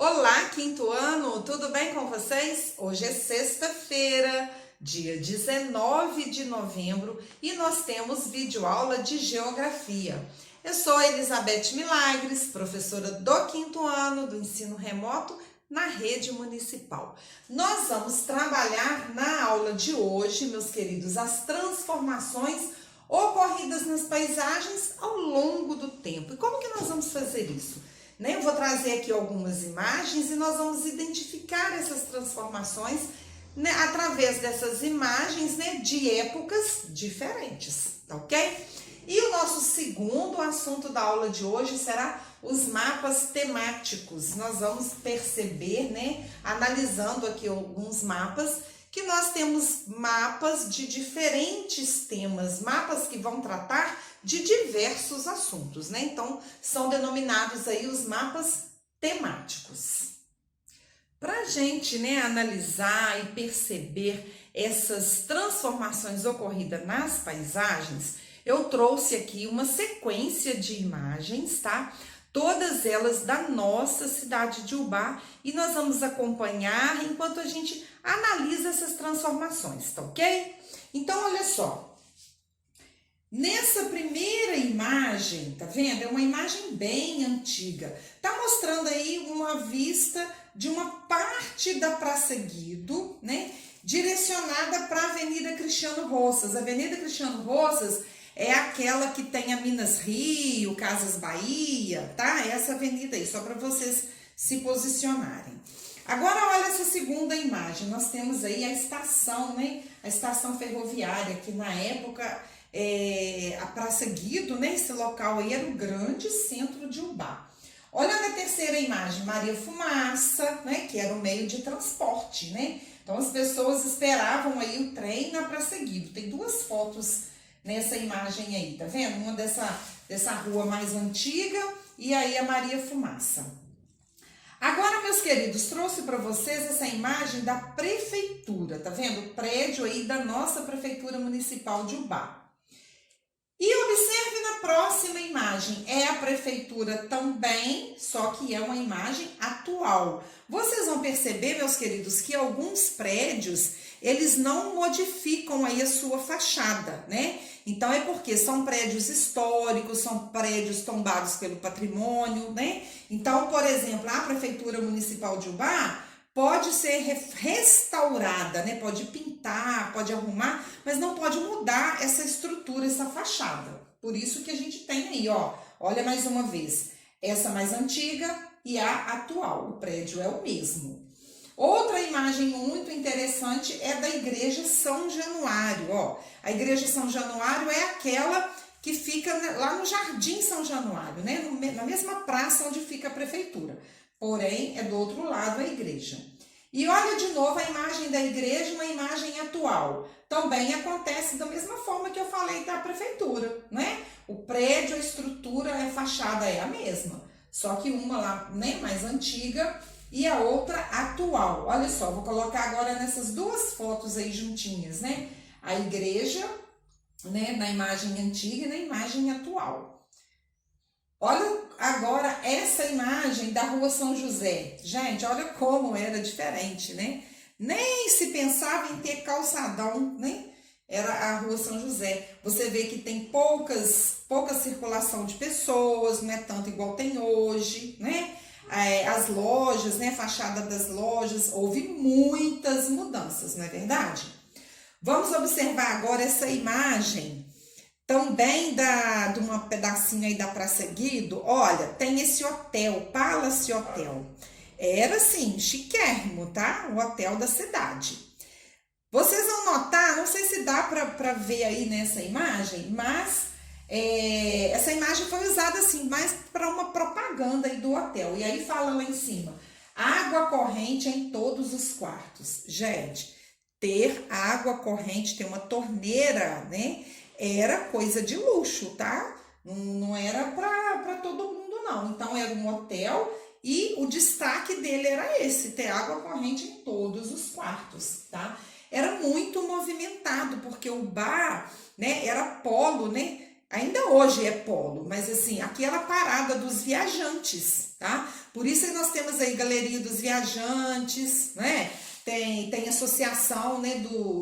Olá, quinto ano, tudo bem com vocês? Hoje é sexta-feira, dia 19 de novembro e nós temos videoaula de Geografia. Eu sou Elizabeth Milagres, professora do quinto ano do ensino remoto na rede municipal. Nós vamos trabalhar na aula de hoje, meus queridos, as transformações ocorridas nas paisagens ao longo do tempo. E como que nós vamos fazer isso? Eu vou trazer aqui algumas imagens e nós vamos identificar essas transformações através dessas imagens de épocas diferentes, tá ok? E o nosso segundo assunto da aula de hoje será os mapas temáticos. Nós vamos perceber, analisando aqui alguns mapas, que nós temos mapas de diferentes temas, mapas que vão tratar de diversos assuntos, Então, são denominados aí os mapas temáticos. Para a gente, analisar e perceber essas transformações ocorridas nas paisagens, eu trouxe aqui uma sequência de imagens, tá? Todas elas da nossa cidade de Ubá, e nós vamos acompanhar enquanto a gente analisa essas transformações, tá ok? Então, olha só. Nessa primeira imagem, tá vendo? É uma imagem bem antiga. Tá mostrando aí uma vista de uma parte da Praça Guido, direcionada para a Avenida Cristiano Roças. A Avenida Cristiano Roças é aquela que tem a Minas Rio, Casas Bahia, tá? Essa avenida aí, só para vocês se posicionarem. Agora, olha essa segunda imagem. Nós temos aí a estação, A estação ferroviária, que na época, a Praça Guido, Esse local aí era o grande centro de Ubá. Olha na terceira imagem, Maria Fumaça, Que era o meio de transporte, Então, as pessoas esperavam aí o trem na Praça Guido. Tem duas fotos nessa imagem aí, tá vendo? Uma dessa rua mais antiga e aí a Maria Fumaça. Agora, meus queridos, trouxe para vocês essa imagem da prefeitura, tá vendo? O prédio aí da nossa prefeitura municipal de Ubá. E observe na próxima imagem, é a prefeitura também, só que é uma imagem atual. Vocês vão perceber, meus queridos, que alguns prédios, eles não modificam aí a sua fachada, Então, é porque são prédios históricos, são prédios tombados pelo patrimônio, Então, por exemplo, a Prefeitura Municipal de Ubá pode ser restaurada, Pode pintar, pode arrumar, mas não pode mudar essa estrutura, essa fachada. Por isso que a gente tem aí, ó, olha mais uma vez, essa mais antiga e a atual, o prédio é o mesmo. Outra imagem muito interessante é da Igreja São Januário, ó. A Igreja São Januário é aquela que fica lá no Jardim São Januário, Na mesma praça onde fica a prefeitura. Porém, é do outro lado a igreja. E olha de novo a imagem da igreja, uma imagem atual. Também acontece da mesma forma que eu falei da prefeitura, O prédio, a estrutura, a fachada é a mesma. Só que uma lá, mais antiga e a outra atual. Olha só, vou colocar agora nessas duas fotos aí juntinhas, A igreja, na imagem antiga e na imagem atual. Olha agora essa imagem da Rua São José. Gente, olha como era diferente, Nem se pensava em ter calçadão, Era a Rua São José. Você vê que tem pouca circulação de pessoas, não é tanto igual tem hoje, As lojas, a fachada das lojas, houve muitas mudanças, não é verdade? Vamos observar agora essa imagem também de uma pedacinho aí da Praça Guido. Olha, tem esse hotel, Palace Hotel. Era assim, chiquérrimo, tá? O hotel da cidade. Vocês vão notar, não sei se dá para ver aí nessa imagem, mas essa imagem foi usada assim, mais para uma propaganda aí do hotel. E aí fala lá em cima, água corrente em todos os quartos. Gente, ter água corrente, ter uma torneira, era coisa de luxo, tá? Não era para todo mundo, não. Então, era um hotel e o destaque dele era esse, ter água corrente em todos os quartos, tá? Era muito movimentado, porque o bar, era polo, Ainda hoje é polo, mas assim, aqui era a parada dos viajantes, tá? Por isso que nós temos aí Galeria dos Viajantes, né? Tem associação, né,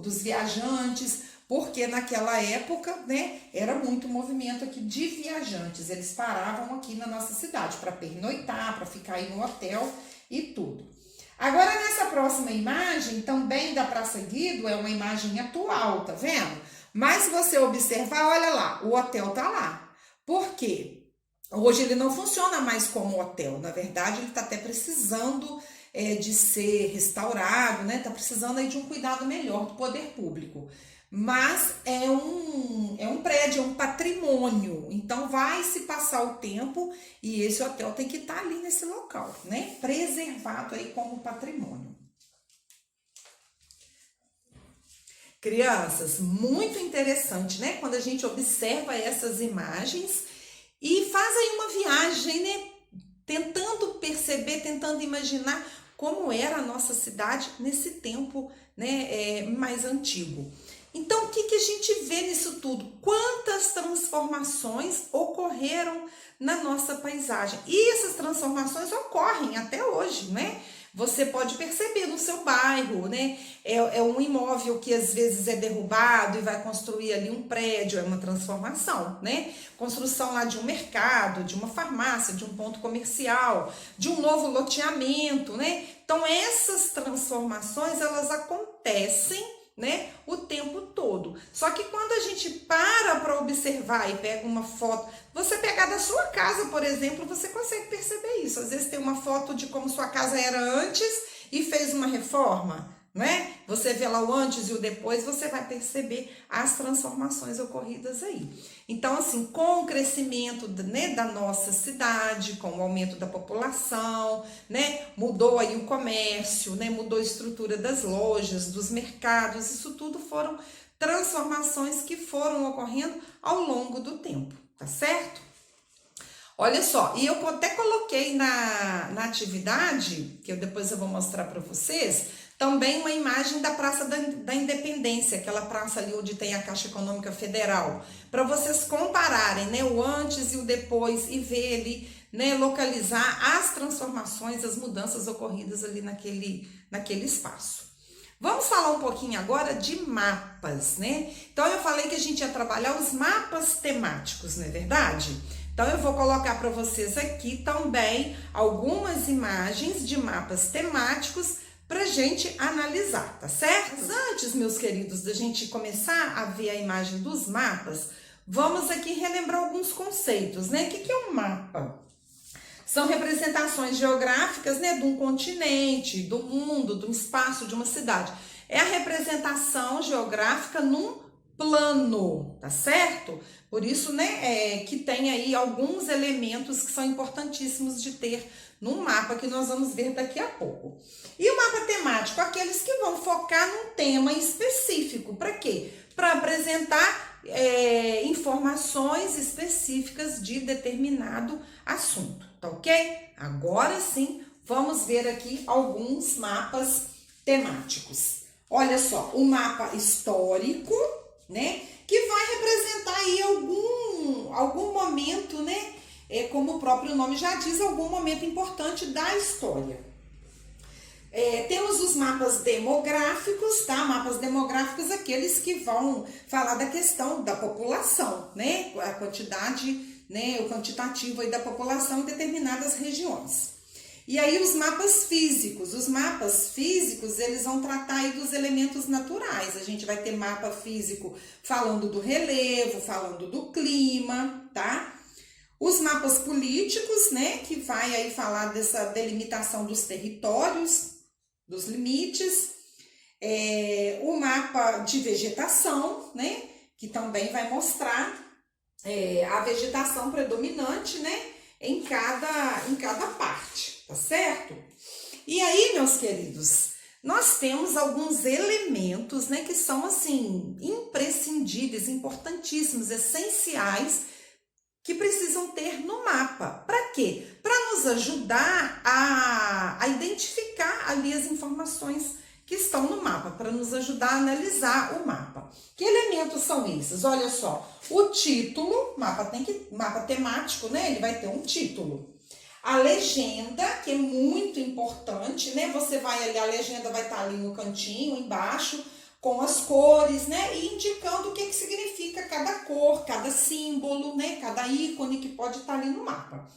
dos viajantes, porque naquela época, né, era muito movimento aqui de viajantes. Eles paravam aqui na nossa cidade para pernoitar, para ficar aí no hotel e tudo. Agora, nessa próxima imagem, também da Praça Guido, é uma imagem atual, tá vendo? Mas se você observar, olha lá, o hotel tá lá. Por quê? Hoje ele não funciona mais como hotel. Na verdade, ele tá até precisando de ser restaurado, né? Tá precisando aí de um cuidado melhor do poder público. Mas é um prédio, é um patrimônio. Então vai se passar o tempo e esse hotel tem que estar ali nesse local, né? Preservado aí como patrimônio. Crianças, muito interessante, né? Quando a gente observa essas imagens e faz aí uma viagem, né? Tentando perceber, tentando imaginar como era a nossa cidade nesse tempo, né, mais antigo. Então, o que a gente vê nisso tudo? Quantas transformações ocorreram na nossa paisagem? E essas transformações ocorrem até hoje, né? Você pode perceber no seu bairro, né? É um imóvel que às vezes é derrubado e vai construir ali um prédio, é uma transformação, né? Construção lá de um mercado, de uma farmácia, de um ponto comercial, de um novo loteamento, né? Então, essas transformações, elas acontecem, né, o tempo todo. Só que quando a gente para observar e pega uma foto, você pegar da sua casa, por exemplo, você consegue perceber isso. Às vezes tem uma foto de como sua casa era antes e fez uma reforma, né? Você vê lá o antes e o depois, você vai perceber as transformações ocorridas aí. Então, assim, com o crescimento, né, da nossa cidade, com o aumento da população, né, mudou aí o comércio, né, mudou a estrutura das lojas, dos mercados, isso tudo foram transformações que foram ocorrendo ao longo do tempo, tá certo? Olha só, e eu até coloquei na atividade, que depois eu vou mostrar para vocês, também uma imagem da Praça da Independência, aquela praça ali onde tem a Caixa Econômica Federal, para vocês compararem, né, o antes e o depois e ver ali, né, localizar as transformações, as mudanças ocorridas ali naquele espaço. Vamos falar um pouquinho agora de mapas, né? Então eu falei que a gente ia trabalhar os mapas temáticos, não é verdade? Então eu vou colocar para vocês aqui também algumas imagens de mapas temáticos pra gente analisar, tá certo? Mas antes, meus queridos, da gente começar a ver a imagem dos mapas, vamos aqui relembrar alguns conceitos, né? O que é um mapa? São representações geográficas, né, de um continente, do mundo, de um espaço, de uma cidade. É a representação geográfica num plano, tá certo? Por isso, né, que tem aí alguns elementos que são importantíssimos de ter num mapa que nós vamos ver daqui a pouco. E o mapa temático, aqueles que vão focar num tema específico. Para quê? Para apresentar informações específicas de determinado assunto, tá ok? Agora sim, vamos ver aqui alguns mapas temáticos. Olha só, o mapa histórico, né, que vai representar aí algum momento, né, como o próprio nome já diz, algum momento importante da história. Temos os mapas demográficos, tá? Mapas demográficos, aqueles que vão falar da questão da população, né? A quantidade, né? O quantitativo aí da população em determinadas regiões. E aí os mapas físicos. Os mapas físicos, eles vão tratar aí dos elementos naturais. A gente vai ter mapa físico falando do relevo, falando do clima, tá? Os mapas políticos, né? Que vai aí falar dessa delimitação dos territórios, dos limites, o mapa de vegetação, né, que também vai mostrar a vegetação predominante, né, em cada parte, tá certo? E aí, meus queridos, nós temos alguns elementos, né, que são, assim, imprescindíveis, importantíssimos, essenciais, que precisam ter no mapa. Para quê? Para nos ajudar a identificar ali as informações que estão no mapa, para nos ajudar a analisar o mapa. Que elementos são esses? Olha só, o título, mapa temático, né? Ele vai ter um título. A legenda, que é muito importante, né? Você vai ali, a legenda vai estar ali no cantinho, embaixo, com as cores, né? E indicando o que que significa cada cor, cada símbolo, né? Cada ícone que pode estar ali no mapa.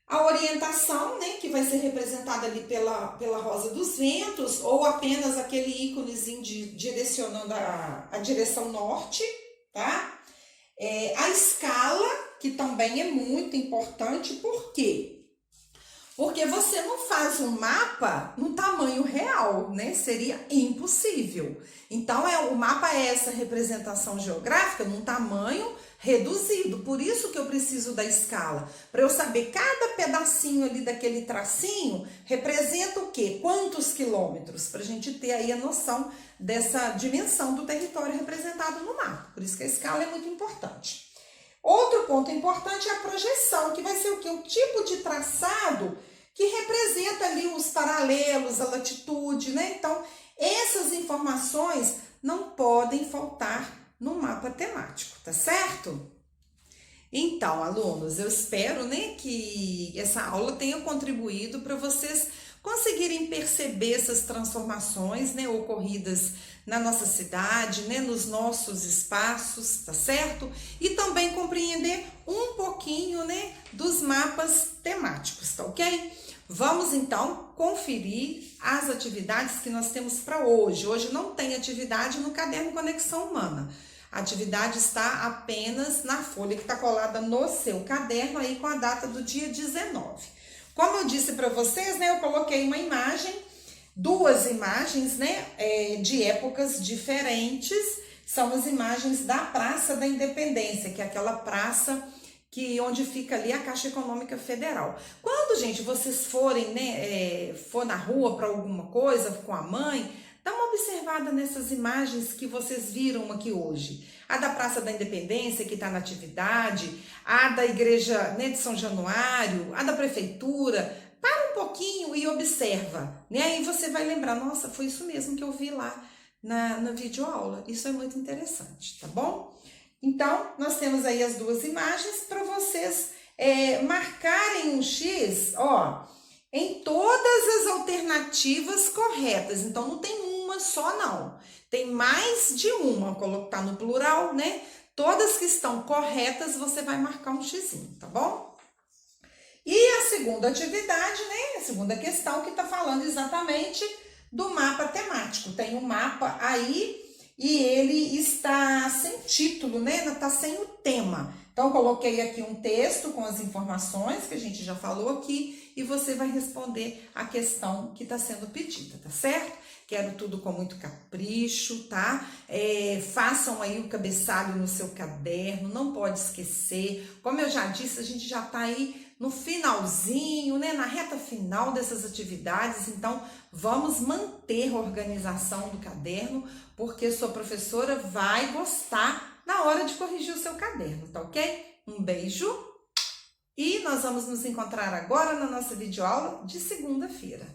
A orientação, né, que vai ser representada ali pela rosa dos ventos, ou apenas aquele íconezinho direcionando a direção norte, tá? A escala, que também é muito importante, por quê? Porque você não faz um mapa no tamanho real, né? Seria impossível. Então, o mapa é essa representação geográfica num tamanho reduzido. Por isso que eu preciso da escala. Para eu saber cada pedacinho ali daquele tracinho representa o quê? Quantos quilômetros? Para a gente ter aí a noção dessa dimensão do território representado no mapa. Por isso que a escala é muito importante. Outro ponto importante é a projeção, que vai ser o quê? Um tipo de traçado que representa ali os paralelos, a latitude, né? Então, essas informações não podem faltar no mapa temático, tá certo? Então, alunos, eu espero, né, que essa aula tenha contribuído para vocês conseguirem perceber essas transformações, né, ocorridas na nossa cidade, né, nos nossos espaços, tá certo? E também compreender um pouquinho, né, dos mapas temáticos, tá ok? Vamos então conferir as atividades que nós temos para hoje. Hoje não tem atividade no caderno Conexão Humana. A atividade está apenas na folha que está colada no seu caderno aí com a data do dia 19. Como eu disse para vocês, né, eu coloquei uma imagem, duas imagens, né, de épocas diferentes. São as imagens da Praça da Independência, que é aquela praça onde fica ali a Caixa Econômica Federal. Quando, gente, vocês forem, né, for na rua para alguma coisa com a mãe, dá uma observada nessas imagens que vocês viram aqui hoje. A da Praça da Independência, que está na atividade, a da Igreja, né, de São Januário, a da Prefeitura. Para um pouquinho e observa, né? Aí você vai lembrar, nossa, foi isso mesmo que eu vi lá na videoaula. Isso é muito interessante, tá bom? Então, nós temos aí as duas imagens para vocês marcarem um X, ó, em todas as alternativas corretas. Então, não tem uma só, não. Tem mais de uma, colocar no plural, né? Todas que estão corretas, você vai marcar um xizinho, tá bom? E a segunda atividade, né? A segunda questão que está falando exatamente do mapa temático. Tem um mapa aí e ele está sem título, né? Está sem o tema. Então, eu coloquei aqui um texto com as informações que a gente já falou aqui e você vai responder a questão que está sendo pedida, tá certo? Quero tudo com muito capricho, tá? Façam aí o cabeçalho no seu caderno, não pode esquecer. Como eu já disse, a gente já está aí no finalzinho, né? Na reta final dessas atividades, então vamos manter a organização do caderno, porque sua professora vai gostar na hora de corrigir o seu caderno, tá ok? Um beijo e nós vamos nos encontrar agora na nossa videoaula de segunda-feira.